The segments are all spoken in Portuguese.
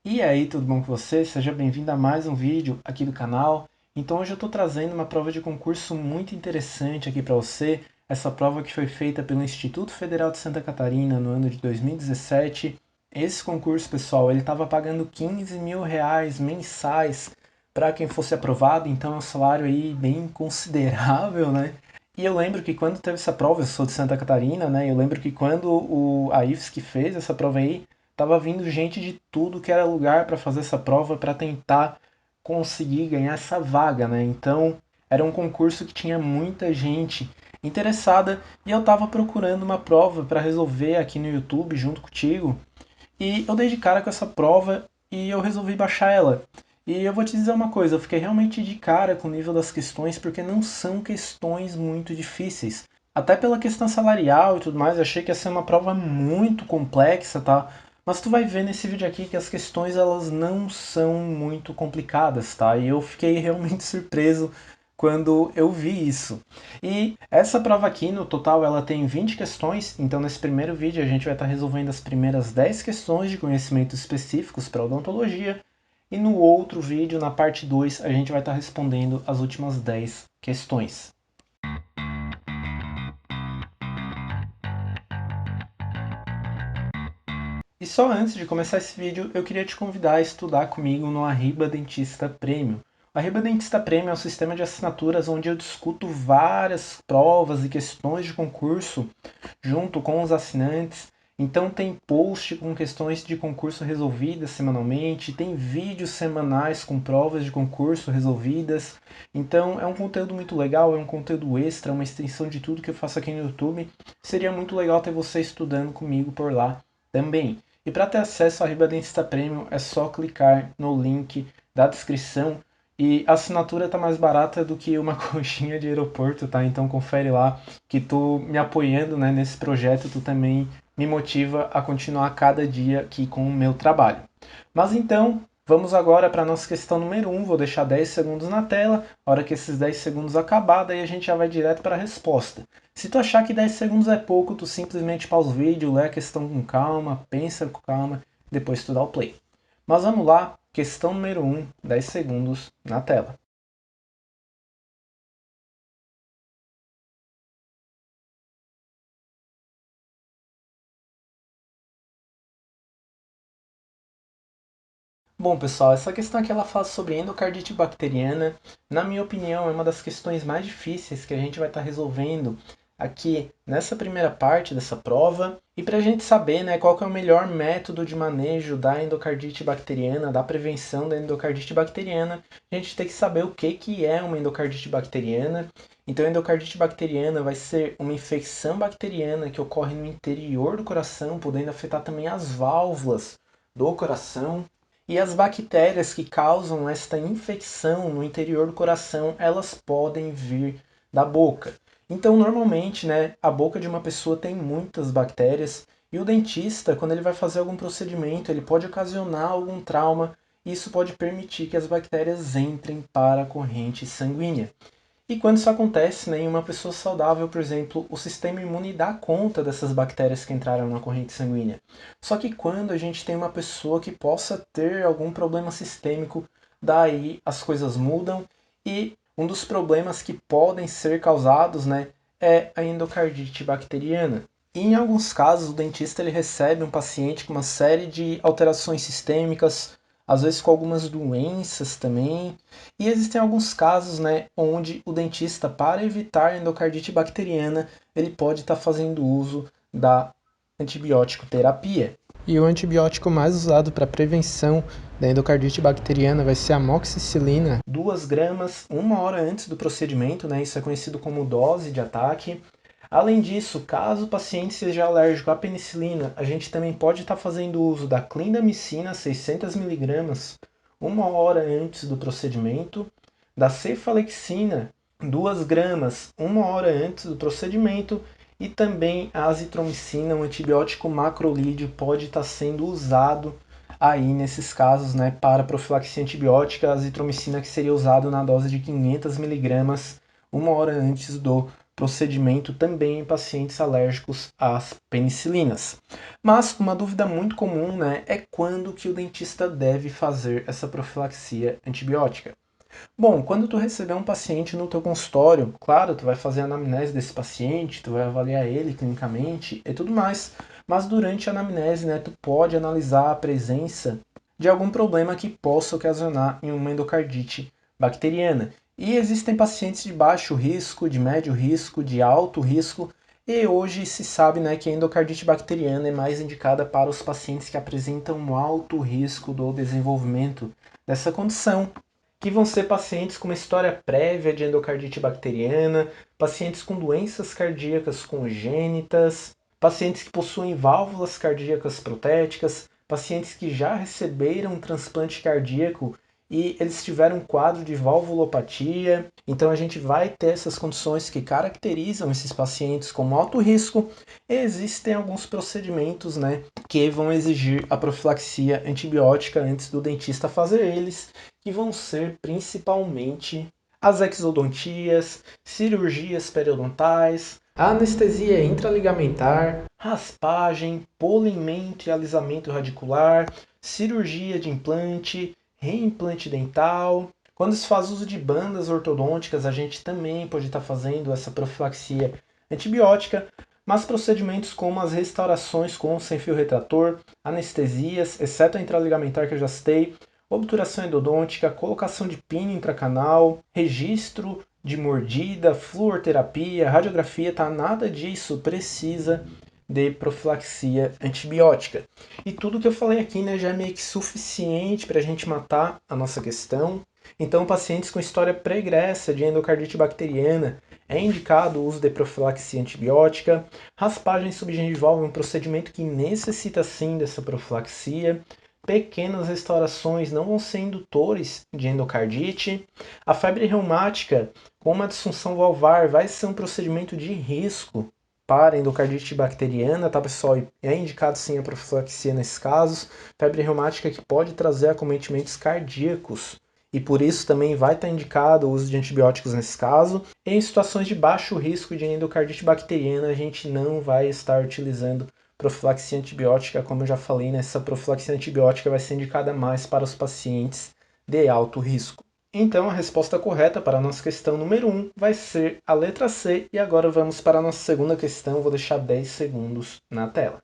E aí, tudo bom com você? Seja bem-vindo a mais um vídeo aqui do canal. Então hoje eu estou trazendo uma prova de concurso muito interessante aqui para você. Essa prova que foi feita pelo Instituto Federal de Santa Catarina no ano de 2017. Esse concurso, pessoal, ele estava pagando 15 mil reais mensais para quem fosse aprovado, então é um salário aí bem considerável, né? E eu lembro que quando teve essa prova, eu sou de Santa Catarina, né? Eu lembro que quando a IFSC fez essa prova aí, tava vindo gente de tudo que era lugar para fazer essa prova para tentar conseguir ganhar essa vaga, né? Então, era um concurso que tinha muita gente interessada e eu tava procurando uma prova para resolver aqui no YouTube junto contigo. E eu dei de cara com essa prova e eu resolvi baixar ela. E eu vou te dizer uma coisa, eu fiquei realmente de cara com o nível das questões porque não são questões muito difíceis. Até pela questão salarial e tudo mais, eu achei que ia ser uma prova muito complexa, tá? Mas tu vai ver nesse vídeo aqui que as questões elas não são muito complicadas, tá? E eu fiquei realmente surpreso quando eu vi isso. E essa prova aqui, no total, ela tem 20 questões, então nesse primeiro vídeo a gente vai estar resolvendo as primeiras 10 questões de conhecimentos específicos para odontologia, e no outro vídeo, na parte 2, a gente vai estar respondendo as últimas 10 questões. E só antes de começar esse vídeo, eu queria te convidar a estudar comigo no Arriba Dentista Premium. O Arriba Dentista Premium é um sistema de assinaturas onde eu discuto várias provas e questões de concurso junto com os assinantes. Então tem post com questões de concurso resolvidas semanalmente, tem vídeos semanais com provas de concurso resolvidas. Então é um conteúdo muito legal, é um conteúdo extra, uma extensão de tudo que eu faço aqui no YouTube. Seria muito legal ter você estudando comigo por lá também. E para ter acesso à Riba Dentista Premium é só clicar no link da descrição. E a assinatura tá mais barata do que uma coxinha de aeroporto, tá? Então confere lá que tu me apoiando, né, nesse projeto, tu também me motiva a continuar cada dia aqui com o meu trabalho. Mas então, vamos agora para a nossa questão número 1. Vou deixar 10 segundos na tela. A hora que esses 10 segundos acabar, daí a gente já vai direto para a resposta. Se tu achar que 10 segundos é pouco, tu simplesmente pausa o vídeo, lê a questão com calma, pensa com calma, depois tu dá o play. Mas vamos lá, questão número 1, 10 segundos na tela. Bom, pessoal, essa questão aqui ela fala sobre endocardite bacteriana. Na minha opinião, é uma das questões mais difíceis que a gente vai estar resolvendo aqui nessa primeira parte dessa prova. E para a gente saber, né, qual que é o melhor método de manejo da endocardite bacteriana, da prevenção da endocardite bacteriana, a gente tem que saber o que, que é uma endocardite bacteriana. Então, a endocardite bacteriana vai ser uma infecção bacteriana que ocorre no interior do coração, podendo afetar também as válvulas do coração. E as bactérias que causam esta infecção no interior do coração, elas podem vir da boca. Então, normalmente, né, a boca de uma pessoa tem muitas bactérias e o dentista, quando ele vai fazer algum procedimento, ele pode ocasionar algum trauma e isso pode permitir que as bactérias entrem para a corrente sanguínea. E quando isso acontece, né, em uma pessoa saudável, por exemplo, o sistema imune dá conta dessas bactérias que entraram na corrente sanguínea. Só que quando a gente tem uma pessoa que possa ter algum problema sistêmico, daí as coisas mudam e um dos problemas que podem ser causados, né, é a endocardite bacteriana. E em alguns casos, o dentista ele recebe um paciente com uma série de alterações sistêmicas, às vezes com algumas doenças também. E existem alguns casos, né, onde o dentista, para evitar endocardite bacteriana, ele pode estar fazendo uso da antibiótico terapia. E o antibiótico mais usado para prevenção da endocardite bacteriana vai ser a amoxicilina, 2 gramas, 1 hora antes do procedimento, né? Isso é conhecido como dose de ataque. Além disso, caso o paciente seja alérgico à penicilina, a gente também pode estar fazendo uso da clindamicina, 600 miligramas, 1 hora antes do procedimento, da cefalexina, 2 gramas, 1 hora antes do procedimento, e também a azitromicina, um antibiótico macrolídeo, pode estar sendo usado aí nesses casos, né, para profilaxia antibiótica, a azitromicina que seria usado na dose de 500 miligramas 1 hora antes do procedimento também em pacientes alérgicos às penicilinas. Mas uma dúvida muito comum, né, é quando que o dentista deve fazer essa profilaxia antibiótica. Bom, quando tu receber um paciente no teu consultório, claro, tu vai fazer a anamnese desse paciente, tu vai avaliar ele clinicamente e tudo mais, mas durante a anamnese, né, tu pode analisar a presença de algum problema que possa ocasionar em uma endocardite bacteriana. E existem pacientes de baixo risco, de médio risco, de alto risco, e hoje se sabe, né, que a endocardite bacteriana é mais indicada para os pacientes que apresentam um alto risco do desenvolvimento dessa condição, que vão ser pacientes com uma história prévia de endocardite bacteriana, pacientes com doenças cardíacas congênitas, pacientes que possuem válvulas cardíacas protéticas, pacientes que já receberam um transplante cardíaco e eles tiveram um quadro de valvulopatia. Então a gente vai ter essas condições que caracterizam esses pacientes como alto risco. E existem alguns procedimentos, né, que vão exigir a profilaxia antibiótica antes do dentista fazer eles, que vão ser principalmente as exodontias, cirurgias periodontais, a anestesia intraligamentar, raspagem, polimento e alisamento radicular, cirurgia de implante, reimplante dental. Quando se faz uso de bandas ortodônticas, a gente também pode estar fazendo essa profilaxia antibiótica, mas procedimentos como as restaurações com sem fio retrator, anestesias, exceto a intraligamentar que eu já citei, obturação endodôntica, colocação de pino intracanal, registro de mordida, fluoroterapia, radiografia, tá? Nada disso precisa de profilaxia antibiótica. E tudo que eu falei aqui, né, já é meio que suficiente para a gente matar a nossa questão. Então, pacientes com história pregressa de endocardite bacteriana é indicado o uso de profilaxia antibiótica. Raspagem subgengival é um procedimento que necessita sim dessa profilaxia. Pequenas restaurações não vão ser indutores de endocardite. A febre reumática com uma disfunção valvar vai ser um procedimento de risco para endocardite bacteriana, tá, pessoal? É indicado sim a profilaxia nesses casos. Febre reumática que pode trazer acometimentos cardíacos e por isso também vai estar indicado o uso de antibióticos nesse caso. Em situações de baixo risco de endocardite bacteriana, a gente não vai estar utilizando profilaxia antibiótica, como eu já falei, né? Essa profilaxia antibiótica vai ser indicada mais para os pacientes de alto risco. Então, a resposta correta para a nossa questão número 1 vai ser a letra C. E agora vamos para a nossa segunda questão. Vou deixar 10 segundos na tela.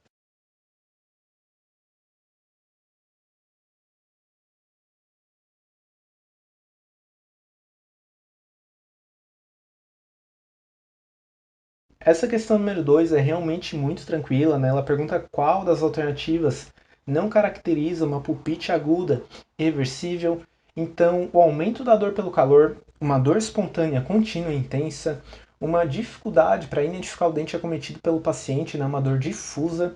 Essa questão número 2 é realmente muito tranquila, né? Ela pergunta qual das alternativas não caracteriza uma pulpite aguda reversível. Então, o aumento da dor pelo calor, uma dor espontânea contínua e intensa, uma dificuldade para identificar o dente acometido pelo paciente, né? Uma dor difusa,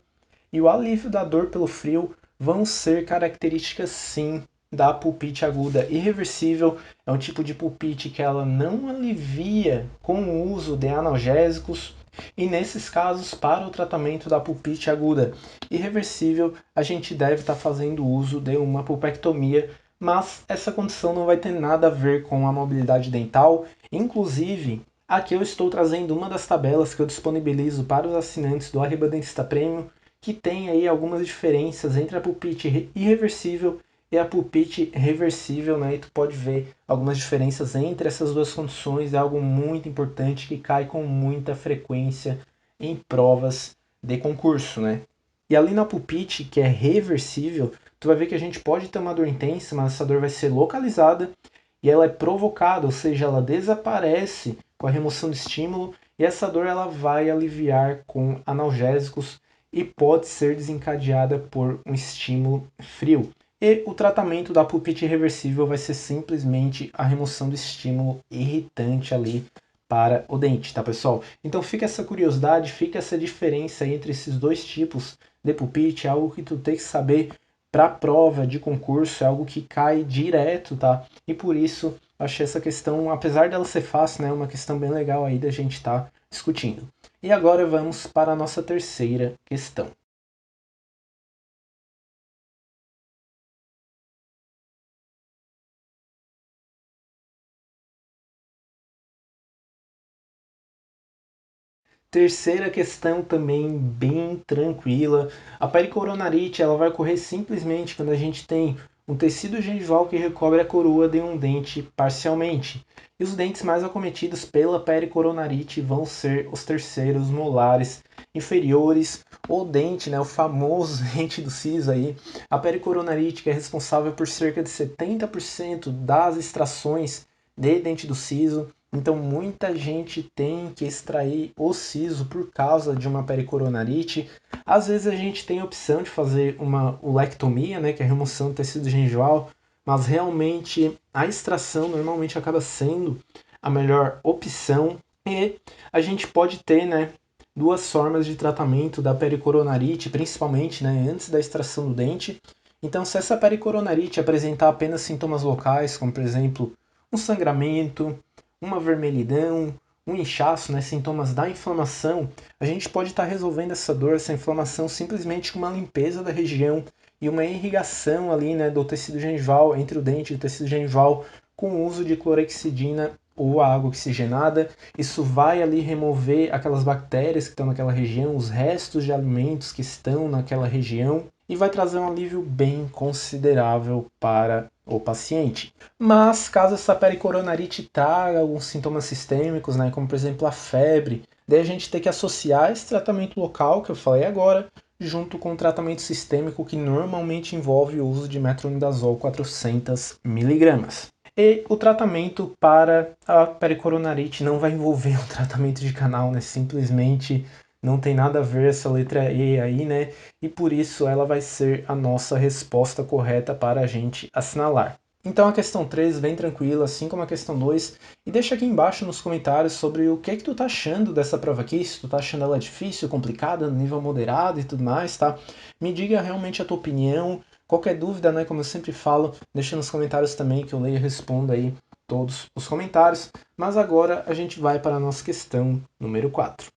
e o alívio da dor pelo frio vão ser características sim da pulpite aguda irreversível. É um tipo de pulpite que ela não alivia com o uso de analgésicos, e nesses casos, para o tratamento da pulpite aguda irreversível, a gente deve estar fazendo uso de uma pulpectomia, mas essa condição não vai ter nada a ver com a mobilidade dental. Inclusive, aqui eu estou trazendo uma das tabelas que eu disponibilizo para os assinantes do Arriba Dentista Premium, que tem aí algumas diferenças entre a pulpite irreversível e a pulpite reversível, né? E tu pode ver algumas diferenças entre essas duas condições, é algo muito importante que cai com muita frequência em provas de concurso, né? E ali na pulpite, que é reversível, tu vai ver que a gente pode ter uma dor intensa, mas essa dor vai ser localizada e ela é provocada, ou seja, ela desaparece com a remoção do estímulo e essa dor ela vai aliviar com analgésicos e pode ser desencadeada por um estímulo frio. E o tratamento da pulpite reversível vai ser simplesmente a remoção do estímulo irritante ali para o dente, tá, pessoal? Então fica essa curiosidade, fica essa diferença entre esses dois tipos de pulpite, é algo que tu tem que saber para a prova de concurso, é algo que cai direto, tá? E por isso achei essa questão, apesar dela ser fácil, né, uma questão bem legal aí da gente estar discutindo. E agora vamos para a nossa terceira questão. Terceira questão também bem tranquila. A pericoronarite ela vai ocorrer simplesmente quando a gente tem um tecido gengival que recobre a coroa de um dente parcialmente. E os dentes mais acometidos pela pericoronarite vão ser os terceiros molares inferiores, o dente, né, o famoso dente do siso aí. A pericoronarite que é responsável por cerca de 70% das extrações de dente do siso. Então, muita gente tem que extrair o siso por causa de uma pericoronarite. Às vezes a gente tem a opção de fazer uma ulectomia, né, que é a remoção do tecido gengival, mas realmente a extração normalmente acaba sendo a melhor opção. E a gente pode ter, né, duas formas de tratamento da pericoronarite, principalmente, né, antes da extração do dente. Então, se essa pericoronarite apresentar apenas sintomas locais, como por exemplo um sangramento, uma vermelhidão, um inchaço, né, sintomas da inflamação, a gente pode estar resolvendo essa dor, essa inflamação, simplesmente com uma limpeza da região e uma irrigação ali, né, do tecido gengival, entre o dente e o tecido gengival, com o uso de clorexidina ou água oxigenada. Isso vai ali remover aquelas bactérias que estão naquela região, os restos de alimentos que estão naquela região, e vai trazer um alívio bem considerável para o paciente. Mas caso essa pericoronarite traga alguns sintomas sistêmicos, né, como por exemplo a febre, daí a gente tem que associar esse tratamento local que eu falei agora, junto com o tratamento sistêmico que normalmente envolve o uso de metronidazol 400 mg. E o tratamento para a pericoronarite não vai envolver um tratamento de canal, né? Simplesmente não tem nada a ver essa letra E aí, né? E por isso ela vai ser a nossa resposta correta para a gente assinalar. Então a questão 3 bem tranquila, assim como a questão 2. E deixa aqui embaixo nos comentários sobre o que tu tá achando dessa prova aqui, se tu tá achando ela difícil, complicada, no nível moderado e tudo mais, tá? Me diga realmente a tua opinião. Qualquer dúvida, né, como eu sempre falo, deixa nos comentários também que eu leio e respondo aí todos os comentários. Mas agora a gente vai para a nossa questão número 4.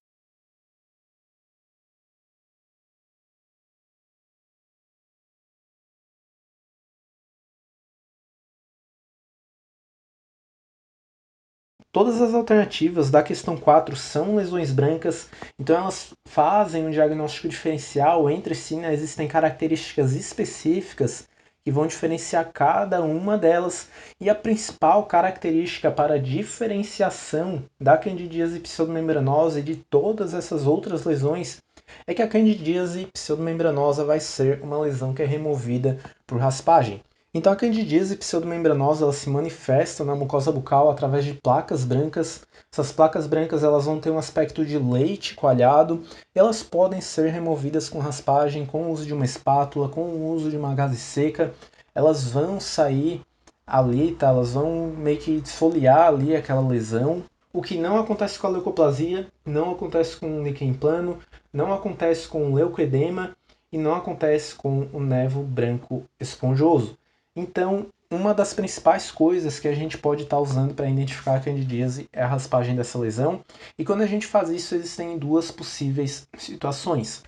Todas as alternativas da questão 4 são lesões brancas, então elas fazem um diagnóstico diferencial entre si, né? Existem características específicas que vão diferenciar cada uma delas, e a principal característica para a diferenciação da candidíase pseudomembranosa e de todas essas outras lesões é que a candidíase pseudomembranosa vai ser uma lesão que é removida por raspagem. Então a candidíase pseudomembranosa ela se manifesta na mucosa bucal através de placas brancas. Essas placas brancas elas vão ter um aspecto de leite coalhado. E elas podem ser removidas com raspagem, com o uso de uma espátula, com o uso de uma gaze seca. Elas vão sair ali, tá? Elas vão meio que esfoliar ali aquela lesão. O que não acontece com a leucoplasia, não acontece com o líquen plano, não acontece com o leucoedema e não acontece com o nevo branco esponjoso. Então, uma das principais coisas que a gente pode estar usando para identificar a candidíase é a raspagem dessa lesão. E quando a gente faz isso, existem duas possíveis situações.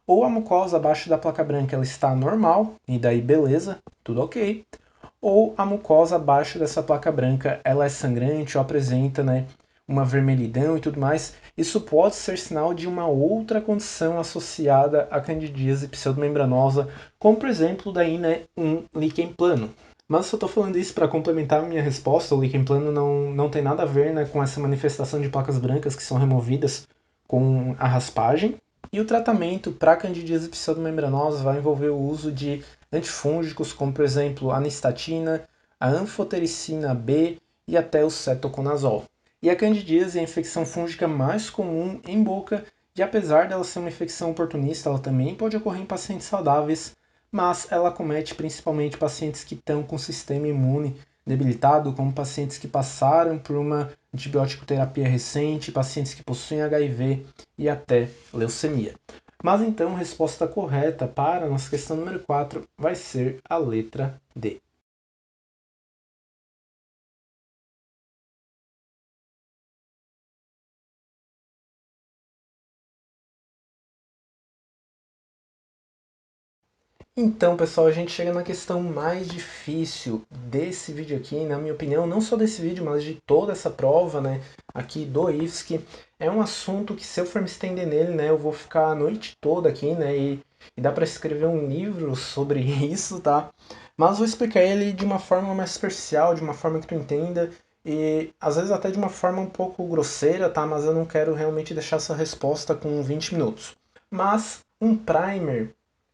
Ou a mucosa abaixo da placa branca ela está normal, e daí beleza, tudo ok. Ou a mucosa abaixo dessa placa branca ela é sangrante ou apresenta, né, uma vermelhidão e tudo mais. Isso pode ser sinal de uma outra condição associada à candidíase pseudomembranosa, como por exemplo daí, né, um líquen plano. Mas eu estou falando isso para complementar a minha resposta. O líquen plano não tem nada a ver, né, com essa manifestação de placas brancas que são removidas com a raspagem. E o tratamento para candidíase pseudomembranosa vai envolver o uso de antifúngicos, como por exemplo a anistatina, a anfotericina B e até o cetoconazol. E a candidíase é a infecção fúngica mais comum em boca, e apesar dela ser uma infecção oportunista, ela também pode ocorrer em pacientes saudáveis, mas ela acomete principalmente pacientes que estão com sistema imune debilitado, como pacientes que passaram por uma antibiótico terapia recente, pacientes que possuem HIV e até leucemia. Mas então a resposta correta para a nossa questão número 4 vai ser a letra D. Então, pessoal, a gente chega na questão mais difícil desse vídeo aqui, na minha opinião, não só desse vídeo, mas de toda essa prova, né, aqui do IFSC, é um assunto que, se eu for me estender nele, né, eu vou ficar a noite toda aqui, né, e dá para escrever um livro sobre isso, tá? Mas vou explicar ele de uma forma mais superficial, de uma forma que tu entenda, e às vezes até de uma forma um pouco grosseira, tá? Mas eu não quero realmente deixar essa resposta com 20 minutos. Mas um primer,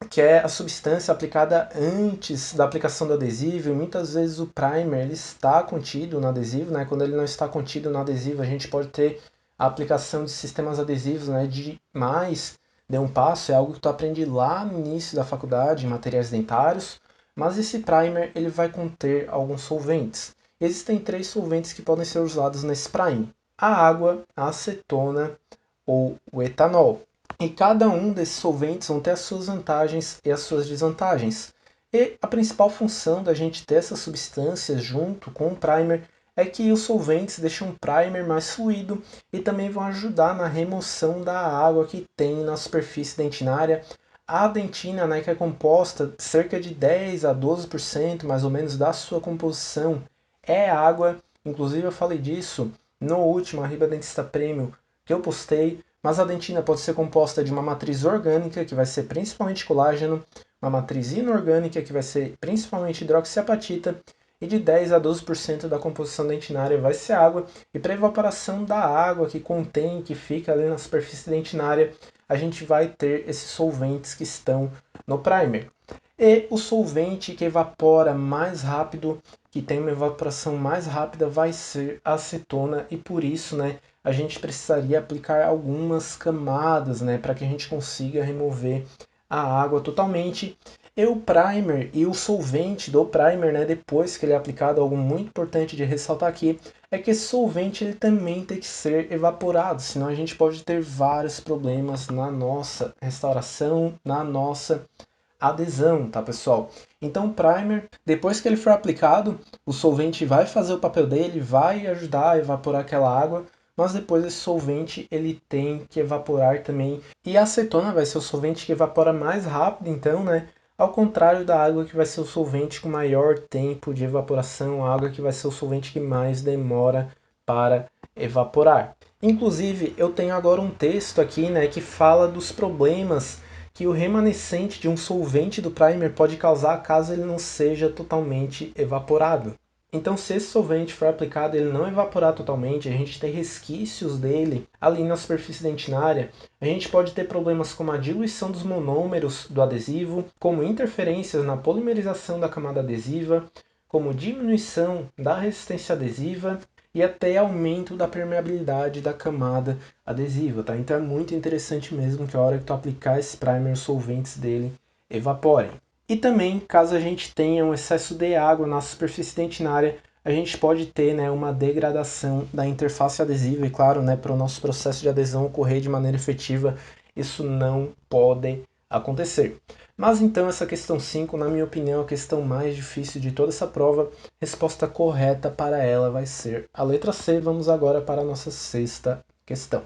que é a substância aplicada antes da aplicação do adesivo, e muitas vezes o primer ele está contido no adesivo, né? Quando ele não está contido no adesivo, a gente pode ter a aplicação de sistemas adesivos, né, de mais de um passo, é algo que tu aprende lá no início da faculdade, em materiais dentários, mas esse primer ele vai conter alguns solventes. Existem 3 solventes que podem ser usados nesse primer: a água, a acetona ou o etanol. E cada um desses solventes vão ter as suas vantagens e as suas desvantagens. E a principal função da gente ter essas substâncias junto com o primer é que os solventes deixam o primer mais fluido e também vão ajudar na remoção da água que tem na superfície dentinária. A dentina, né, que é composta cerca de 10 a 12% mais ou menos da sua composição é água. Inclusive eu falei disso no último Arriba Dentista Premium que eu postei, mas a dentina pode ser composta de uma matriz orgânica, que vai ser principalmente colágeno, uma matriz inorgânica, que vai ser principalmente hidroxiapatita, e de 10 a 12% da composição dentinária vai ser água. E para evaporação da água que contém, que fica ali na superfície dentinária, a gente vai ter esses solventes que estão no primer. E o solvente que evapora mais rápido, que tem uma evaporação mais rápida, vai ser a acetona, e por isso, né, a gente precisaria aplicar algumas camadas, né, para que a gente consiga remover a água totalmente. E o primer e o solvente do primer, né, depois que ele é aplicado, algo muito importante de ressaltar aqui é que esse solvente ele também tem que ser evaporado, senão a gente pode ter vários problemas na nossa restauração, na nossa adesão, tá, pessoal? Então, o primer, depois que ele for aplicado, o solvente vai fazer o papel dele, vai ajudar a evaporar aquela água, mas depois esse solvente ele tem que evaporar também. E a acetona vai ser o solvente que evapora mais rápido, então, né? Ao contrário da água, que vai ser o solvente com maior tempo de evaporação, a água que vai ser o solvente que mais demora para evaporar. Inclusive, eu tenho agora um texto aqui, né, que fala dos problemas que o remanescente de um solvente do primer pode causar caso ele não seja totalmente evaporado. Então, se esse solvente for aplicado e ele não evaporar totalmente, a gente tem resquícios dele ali na superfície dentinária, a gente pode ter problemas como a diluição dos monômeros do adesivo, como interferências na polimerização da camada adesiva, como diminuição da resistência adesiva e até aumento da permeabilidade da camada adesiva, tá? Então é muito interessante mesmo que a hora que tu aplicar esse primer, os solventes dele evaporem. E também, caso a gente tenha um excesso de água na superfície dentinária, a gente pode ter, né, uma degradação da interface adesiva, e claro, né, para o nosso processo de adesão ocorrer de maneira efetiva, isso não pode acontecer. Mas então essa questão 5, na minha opinião, é a questão mais difícil de toda essa prova. Resposta correta para ela vai ser a letra C. Vamos agora para a nossa sexta questão.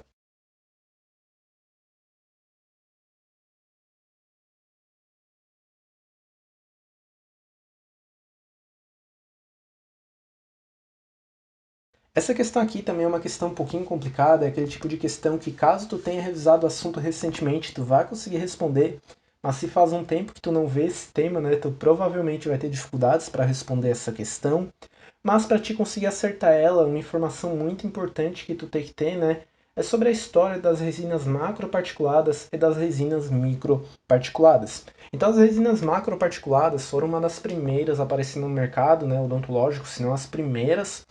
Essa questão aqui também é uma questão um pouquinho complicada, é aquele tipo de questão que, caso tu tenha revisado o assunto recentemente, tu vai conseguir responder, mas se faz um tempo que tu não vê esse tema, né, tu provavelmente vai ter dificuldades para responder essa questão. Mas para te conseguir acertar ela, uma informação muito importante que tu tem que ter, né, é sobre a história das resinas macroparticuladas e das resinas microparticuladas. Então, as resinas macroparticuladas foram uma das primeiras a aparecer no mercado, né, odontológico, se não as primeiras,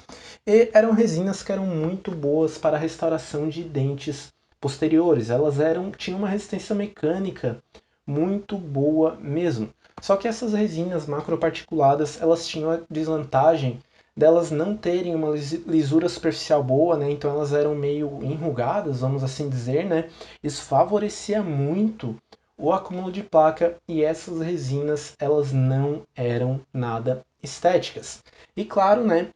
e eram resinas que eram muito boas para a restauração de dentes posteriores. Elas tinham uma resistência mecânica muito boa mesmo. Só que essas resinas macroparticuladas, elas tinham a desvantagem delas não terem uma lisura superficial boa, né? Então elas eram meio enrugadas, vamos assim dizer, né? Isso favorecia muito o acúmulo de placa, e essas resinas, elas não eram nada estéticas. E claro, né,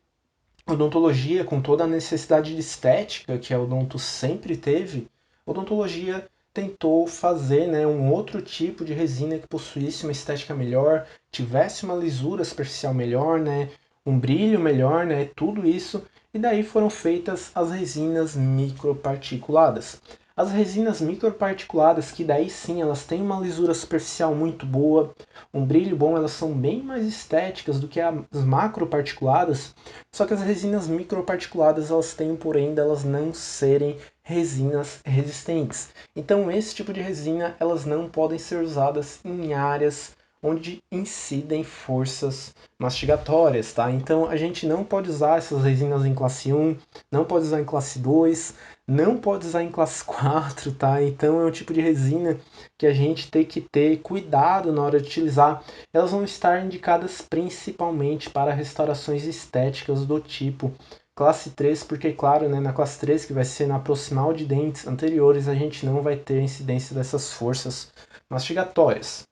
odontologia, com toda a necessidade de estética que a odonto sempre teve, a odontologia tentou fazer, né, um outro tipo de resina que possuísse uma estética melhor, tivesse uma lisura superficial melhor, né, um brilho melhor, né? Tudo isso. E daí foram feitas as resinas microparticuladas. As resinas microparticuladas, que daí sim elas têm uma lisura superficial muito boa, um brilho bom, elas são bem mais estéticas do que as macroparticuladas, só que as resinas microparticuladas elas têm porém delas não serem resinas resistentes. Então esse tipo de resina elas não podem ser usadas em áreas onde incidem forças mastigatórias, tá? Então a gente não pode usar essas resinas em classe 1, não pode usar em classe 2, não pode usar em classe 4, tá? Então é um tipo de resina que a gente tem que ter cuidado na hora de utilizar. Elas vão estar indicadas principalmente para restaurações estéticas do tipo classe 3, porque claro, né, na classe 3, que vai ser na proximal de dentes anteriores, a gente não vai ter incidência dessas forças mastigatórias.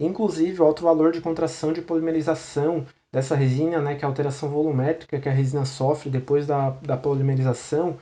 Inclusive, o alto valor de contração de polimerização dessa resina, né, que é a alteração volumétrica que a resina sofre depois da polimerização,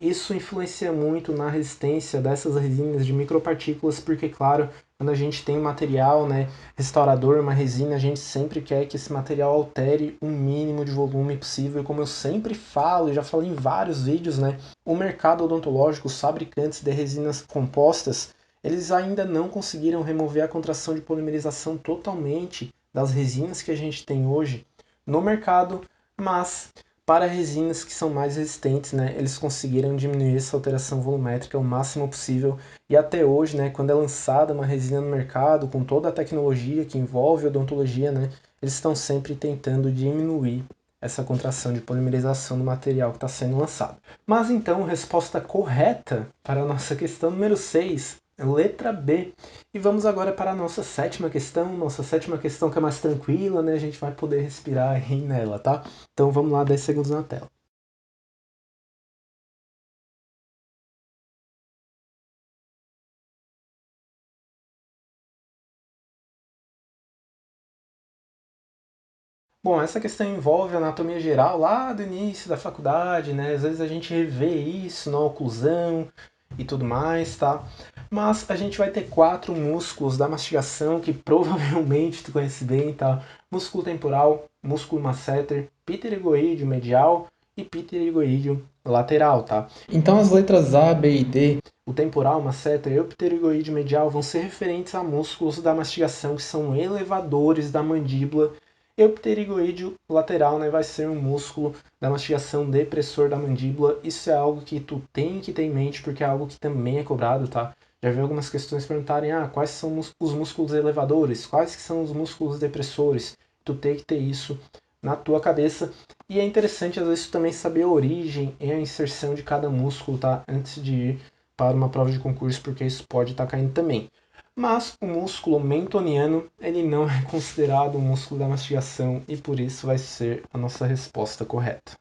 isso influencia muito na resistência dessas resinas de micropartículas, porque, claro, quando a gente tem um material, né, restaurador, uma resina, a gente sempre quer que esse material altere o mínimo de volume possível. E como eu sempre falo, e já falei em vários vídeos, né, o mercado odontológico, os fabricantes de resinas compostas, eles ainda não conseguiram remover a contração de polimerização totalmente das resinas que a gente tem hoje no mercado, mas para resinas que são mais resistentes, né, eles conseguiram diminuir essa alteração volumétrica o máximo possível. E até hoje, né, quando é lançada uma resina no mercado, com toda a tecnologia que envolve odontologia, né, eles estão sempre tentando diminuir essa contração de polimerização do material que está sendo lançado. Mas então, resposta correta para a nossa questão número 6, letra B. E vamos agora para a nossa sétima questão. Nossa sétima questão que é mais tranquila, né? A gente vai poder respirar aí nela, tá? Então vamos lá, 10 segundos na tela. Bom, essa questão envolve a anatomia geral lá do início da faculdade, né? Às vezes a gente revê isso na oclusão e tudo mais, tá? Mas a gente vai ter 4 músculos da mastigação que provavelmente tu conhece bem, tá? Músculo temporal, músculo masseter, pterygoídeo medial e pterygoídeo lateral, tá? Então as letras A, B e D, o temporal, masseter e o pterygoídeo medial vão ser referentes a músculos da mastigação que são elevadores da mandíbula. E o pterygoídeo lateral, né, vai ser um músculo da mastigação depressor da mandíbula. Isso é algo que tu tem que ter em mente, porque é algo que também é cobrado, tá? Já vi algumas questões perguntarem, quais são os músculos elevadores? Quais que são os músculos depressores? Tu tem que ter isso na tua cabeça. E é interessante, às vezes, também saber a origem e a inserção de cada músculo, tá? Antes de ir para uma prova de concurso, porque isso pode estar caindo também. Mas o músculo mentoniano, ele não é considerado um músculo da mastigação e por isso vai ser a nossa resposta correta.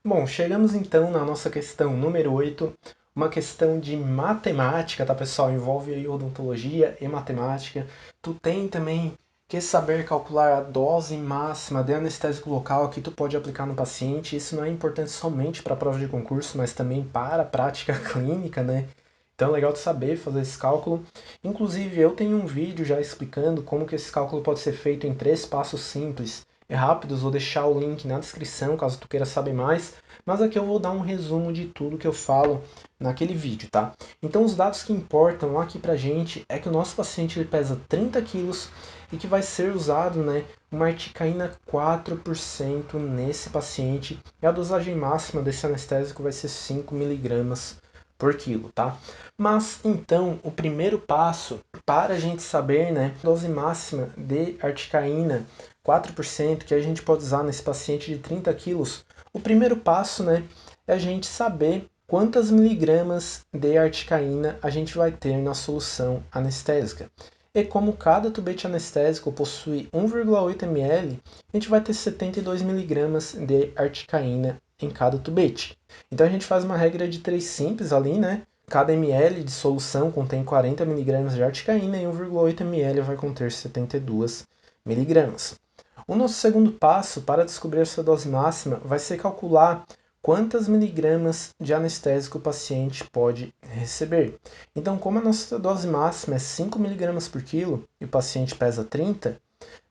Bom, chegamos então na nossa questão número 8, uma questão de matemática, tá pessoal? Envolve aí odontologia e matemática. Tu tem também que saber calcular a dose máxima de anestésico local que tu pode aplicar no paciente. Isso não é importante somente para a prova de concurso, mas também para a prática clínica, né? Então é legal tu saber fazer esse cálculo. Inclusive, eu tenho um vídeo já explicando como que esse cálculo pode ser feito em 3 passos simples e rápidos. Vou deixar o link na descrição caso tu queira saber mais. Mas aqui eu vou dar um resumo de tudo que eu falo naquele vídeo, tá? Então os dados que importam aqui pra gente é que o nosso paciente ele pesa 30 quilos e que vai ser usado, né, uma articaína 4% nesse paciente. E a dosagem máxima desse anestésico vai ser 5 miligramas por quilo, tá? Mas então, o primeiro passo para a gente saber, né, a dose máxima de articaína 4% que a gente pode usar nesse paciente de 30 quilos, o primeiro passo, né, é a gente saber quantas miligramas de articaína a gente vai ter na solução anestésica. E como cada tubete anestésico possui 1,8 ml, a gente vai ter 72 miligramas de articaína em cada tubete. Então a gente faz uma regra de 3 simples ali, né? Cada ml de solução contém 40 miligramas de articaína e 1,8 ml vai conter 72 miligramas. O nosso segundo passo para descobrir essa dose máxima vai ser calcular quantas miligramas de anestésico o paciente pode receber. Então, como a nossa dose máxima é 5 miligramas por quilo e o paciente pesa 30,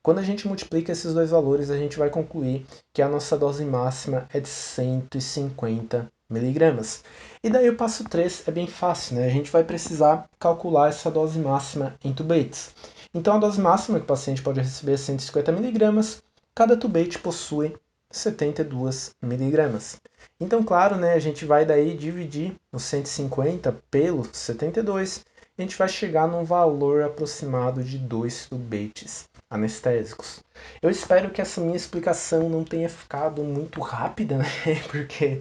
quando a gente multiplica esses dois valores, a gente vai concluir que a nossa dose máxima é de 150 miligramas. E daí o passo 3 é bem fácil, né? A gente vai precisar calcular essa dose máxima em tubates. Então a dose máxima que o paciente pode receber é 150 miligramas, cada tubate possui 72 miligramas. Então, claro, né, a gente vai daí dividir os 150 pelo 72 e a gente vai chegar num valor aproximado de 2 tubates anestésicos. Eu espero que essa minha explicação não tenha ficado muito rápida, né? Porque,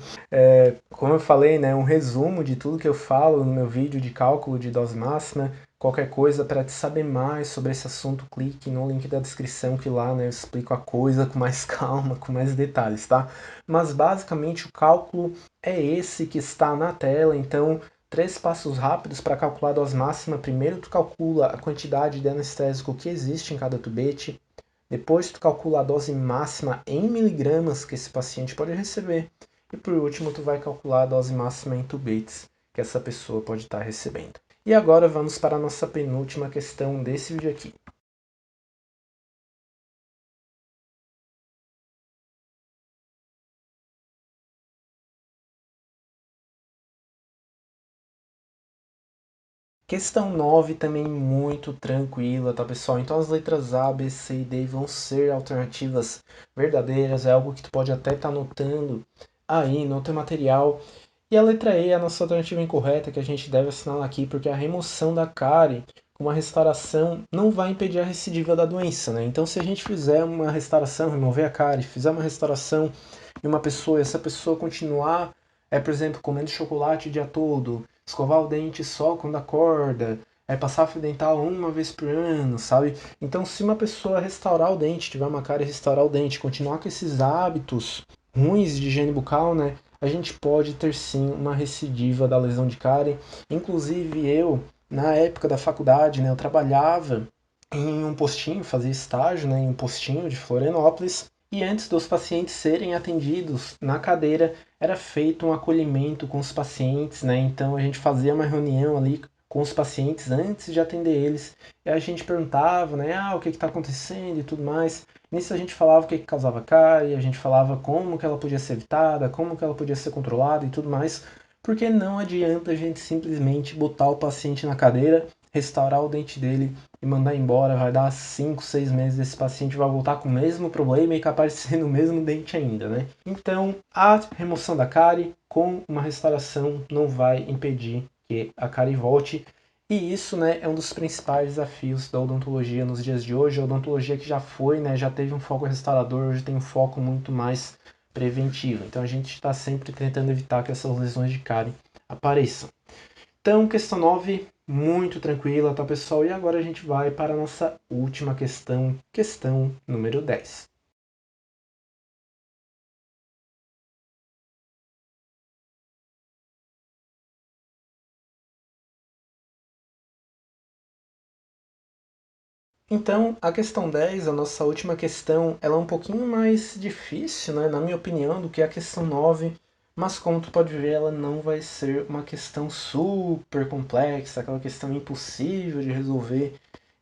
como eu falei, né, um resumo de tudo que eu falo no meu vídeo de cálculo de dose máxima. Qualquer coisa para te saber mais sobre esse assunto, clique no link da descrição que lá, né, eu explico a coisa com mais calma, com mais detalhes, tá? Mas basicamente o cálculo é esse que está na tela, então 3 passos rápidos para calcular a dose máxima. Primeiro tu calcula a quantidade de anestésico que existe em cada tubete, depois tu calcula a dose máxima em miligramas que esse paciente pode receber, e por último tu vai calcular a dose máxima em tubates que essa pessoa pode estar recebendo. E agora vamos para a nossa penúltima questão desse vídeo aqui. Questão 9 também muito tranquila, tá pessoal? Então as letras A, B, C e D vão ser alternativas verdadeiras, é algo que tu pode até estar anotando aí no teu material. E a letra E é a nossa alternativa incorreta, que a gente deve assinalar aqui, porque a remoção da cárie com uma restauração não vai impedir a recidiva da doença, né? Então se a gente fizer uma restauração, remover a cárie, fizer uma restauração em uma pessoa e essa pessoa continuar, por exemplo, comendo chocolate o dia todo, escovar o dente só quando acorda, passar fio dental uma vez por ano, sabe? Então, se uma pessoa restaurar o dente, tiver uma cárie e restaurar o dente, continuar com esses hábitos ruins de higiene bucal, né? A gente pode ter sim uma recidiva da lesão de cárie. Inclusive eu, na época da faculdade, né, eu trabalhava em um postinho, fazia estágio, né, em um postinho de Florianópolis, e antes dos pacientes serem atendidos na cadeira, era feito um acolhimento com os pacientes, né? Então a gente fazia uma reunião ali com os pacientes antes de atender eles, e a gente perguntava, né, o que está acontecendo e tudo mais. Nisso a gente falava o que causava cárie, a gente falava como que ela podia ser evitada, como que ela podia ser controlada e tudo mais, porque não adianta a gente simplesmente botar o paciente na cadeira, restaurar o dente dele e mandar embora. Vai dar 5, 6 meses, esse paciente vai voltar com o mesmo problema e capaz de ser no mesmo dente ainda, né? Então, a remoção da cárie com uma restauração não vai impedir que a cárie volte. E isso, né, é um dos principais desafios da odontologia nos dias de hoje. A odontologia que já foi, né, já teve um foco restaurador, hoje tem um foco muito mais preventivo. Então a gente está sempre tentando evitar que essas lesões de cárie apareçam. Então, questão 9, muito tranquila, tá pessoal? E agora a gente vai para a nossa última questão, questão número 10. Então, a questão 10, a nossa última questão, ela é um pouquinho mais difícil, né, na minha opinião, do que a questão 9, mas como tu pode ver, ela não vai ser uma questão super complexa, aquela questão impossível de resolver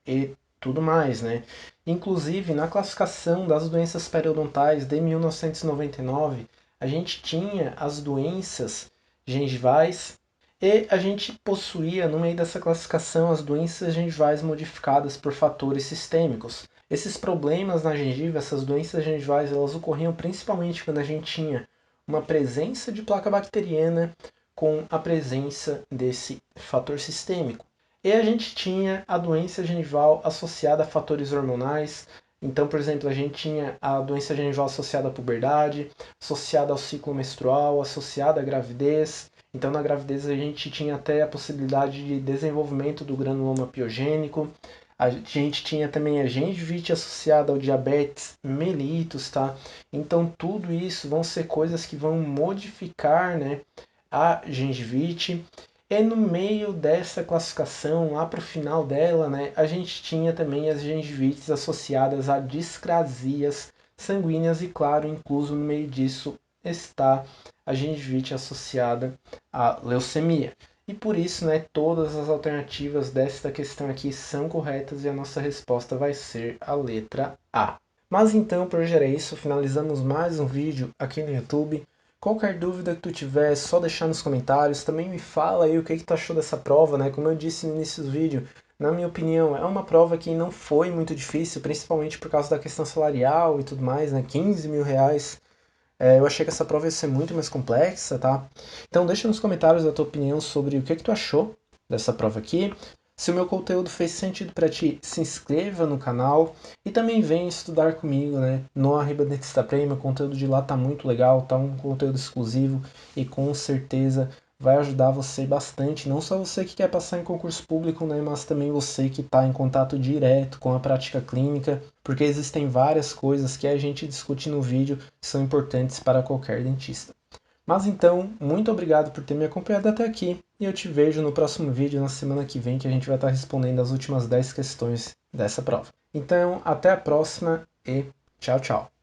e tudo mais, né? Inclusive, na classificação das doenças periodontais de 1999, a gente tinha as doenças gengivais e a gente possuía, no meio dessa classificação, as doenças gengivais modificadas por fatores sistêmicos. Esses problemas na gengiva, essas doenças gengivais, elas ocorriam principalmente quando a gente tinha uma presença de placa bacteriana com a presença desse fator sistêmico. E a gente tinha a doença gengival associada a fatores hormonais. Então, por exemplo, a gente tinha a doença gengival associada à puberdade, associada ao ciclo menstrual, associada à gravidez. Então, na gravidez, a gente tinha até a possibilidade de desenvolvimento do granuloma piogênico. A gente tinha também a gengivite associada ao diabetes mellitus, tá? Então, tudo isso vão ser coisas que vão modificar, né, a gengivite. E no meio dessa classificação, lá para o final dela, né, a gente tinha também as gengivites associadas a discrasias sanguíneas e, claro, incluso no meio disso está a gengivite associada à leucemia. E por isso, né, todas as alternativas desta questão aqui são corretas e a nossa resposta vai ser a letra A. Mas então, por hoje era isso, finalizamos mais um vídeo aqui no YouTube. Qualquer dúvida que tu tiver, é só deixar nos comentários. Também me fala aí o que tu achou dessa prova, né? Como eu disse no início do vídeo, na minha opinião, é uma prova que não foi muito difícil, principalmente por causa da questão salarial e tudo mais, né? 15 mil reais. Eu achei que essa prova ia ser muito mais complexa, tá? Então deixa nos comentários a tua opinião sobre o que tu achou dessa prova aqui. Se o meu conteúdo fez sentido para ti, se inscreva no canal e também vem estudar comigo, né? No Arriba Dentista Premium, o conteúdo de lá tá muito legal, tá um conteúdo exclusivo e com certeza vai ajudar você bastante, não só você que quer passar em concurso público, né, mas também você que está em contato direto com a prática clínica, porque existem várias coisas que a gente discute no vídeo que são importantes para qualquer dentista. Mas então, muito obrigado por ter me acompanhado até aqui e eu te vejo no próximo vídeo na semana que vem, que a gente vai estar respondendo as últimas 10 questões dessa prova. Então, até a próxima e tchau, tchau!